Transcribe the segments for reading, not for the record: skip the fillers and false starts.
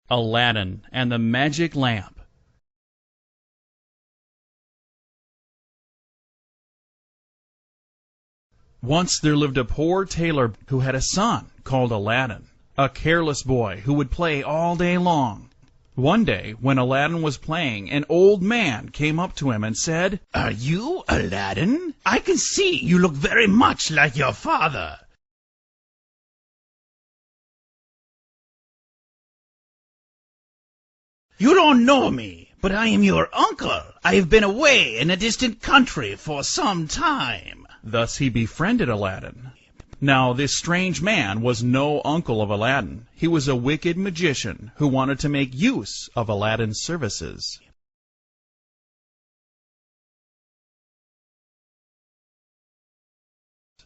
Aladdin and the Magic Lamp. Once there lived a poor tailor who had a son called Aladdin, a careless boy who would play all day long. One day, when Aladdin was playing, an old man came up to him and said, "Are you Aladdin? I can see you look very much like your father." "You don't know me, but I am your uncle. I have been away in a distant country for some time." Thus he befriended Aladdin. Now this strange man was no uncle of Aladdin. He was a wicked magician who wanted to make use of Aladdin's services.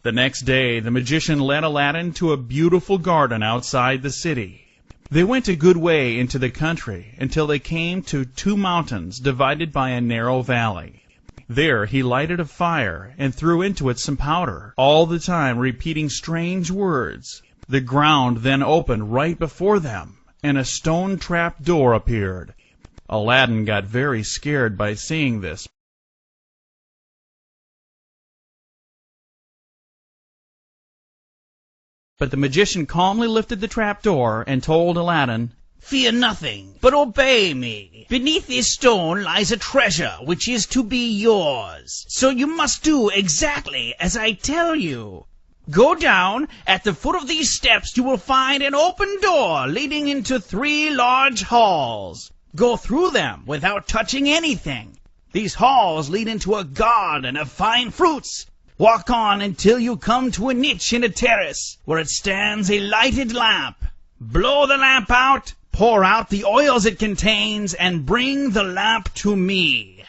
The next day the magician led Aladdin to a beautiful garden outside the city. They went a good way into the country until they came to two mountains divided by a narrow valley. There he lighted a fire and threw into it some powder, all the time repeating strange words. The ground then opened right before them, and a stone trap door appeared. Aladdin got very scared by seeing this. But the magician calmly lifted the trap door and told Aladdin, "Fear nothing, but obey me. Beneath this stone lies a treasure which is to be yours. So you must do exactly as I tell you. Go down. At the foot of these steps you will find an open door leading into 3 large halls. Go through them without touching anything. These halls lead into a garden of fine fruits. Walk on until you come to a niche in a terrace where it stands a lighted lamp. Blow the lamp out, pour out the oils it contains, and bring the lamp to me."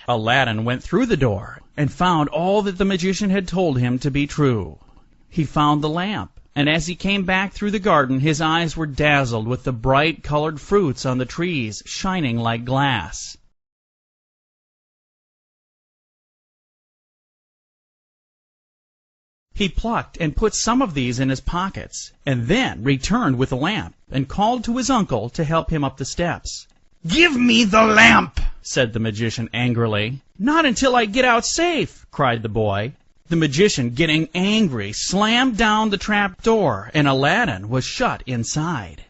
Aladdin went through the door and found all that the magician had told him to be true. He found the lamp, and as he came back through the garden his eyes were dazzled with the bright colored fruits on the trees shining like glass. He plucked and put some of these in his pockets, and then returned with the lamp and called to his uncle to help him up the steps. "Give me the lamp," said the magician angrily. "Not until I get out safe," cried the boy. The magician, getting angry, slammed down the trap door, and Aladdin was shut inside.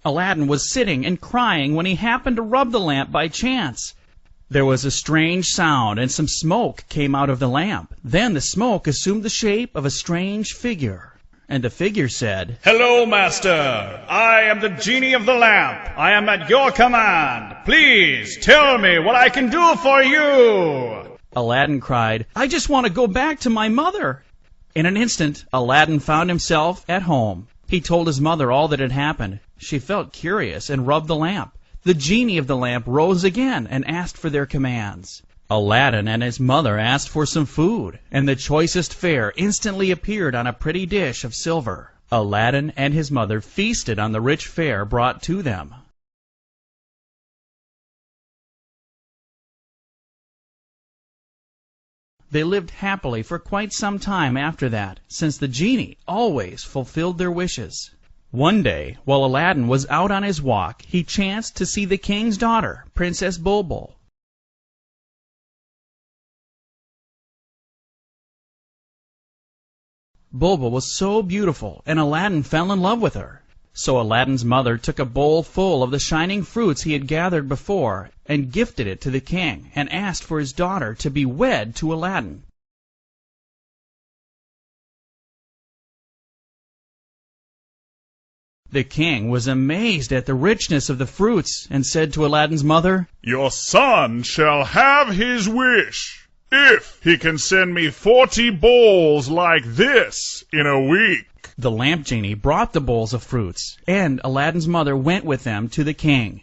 Aladdin was sitting and crying when he happened to rub the lamp by chance. There was a strange sound, and some smoke came out of the lamp. Then the smoke assumed the shape of a strange figure. And the figure said, "Hello, master. I am the genie of the lamp. I am at your command. Please tell me what I can do for you." Aladdin cried, "I just want to go back to my mother." In an instant, Aladdin found himself at home. He told his mother all that had happened. She felt curious and rubbed the lamp. The genie of the lamp rose again and asked for their commands. Aladdin and his mother asked for some food, and the choicest fare instantly appeared on a pretty dish of silver. Aladdin and his mother feasted on the rich fare brought to them. They lived happily for quite some time after that, since the genie always fulfilled their wishes. One day, while Aladdin was out on his walk, he chanced to see the king's daughter, Princess Bulbul. Bulbul was so beautiful, and Aladdin fell in love with her. So Aladdin's mother took a bowl full of the shining fruits he had gathered before, and gifted it to the king, and asked for his daughter to be wed to Aladdin. The king was amazed at the richness of the fruits, and said to Aladdin's mother, "Your son shall have his wish, if he can send me 40 bowls like this in a week." The lamp genie brought the bowls of fruits, and Aladdin's mother went with them to the king.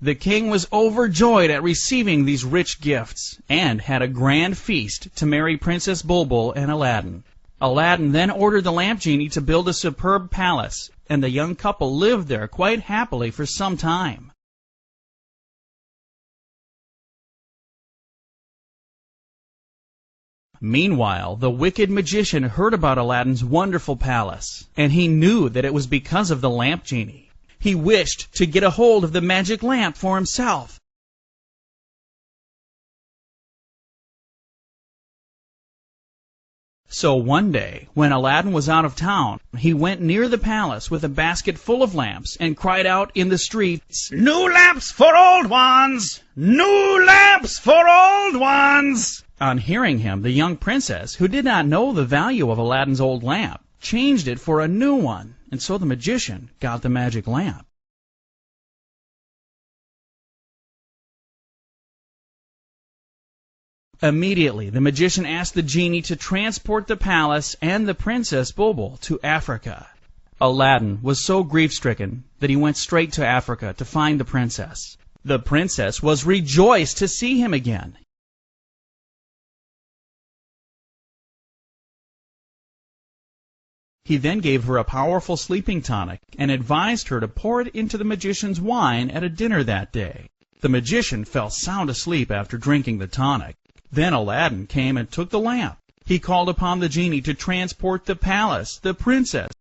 The king was overjoyed at receiving these rich gifts, and had a grand feast to marry Princess Bulbul and Aladdin. Aladdin then ordered the lamp genie to build a superb palace, and the young couple lived there quite happily for some time. Meanwhile, the wicked magician heard about Aladdin's wonderful palace, and he knew that it was because of the lamp genie. He wished to get a hold of the magic lamp for himself. So one day, when Aladdin was out of town, he went near the palace with a basket full of lamps and cried out in the streets, "New lamps for old ones! New lamps for old ones!" On hearing him, the young princess, who did not know the value of Aladdin's old lamp, changed it for a new one, and so the magician got the magic lamp. Immediately, the magician asked the genie to transport the palace and the Princess Bulbul to Africa. Aladdin was so grief-stricken that he went straight to Africa to find the princess. The princess was rejoiced to see him again. He then gave her a powerful sleeping tonic and advised her to pour it into the magician's wine at a dinner that day. The magician fell sound asleep after drinking the tonic. Then Aladdin came and took the lamp. He called upon the genie to transport the palace, the princess,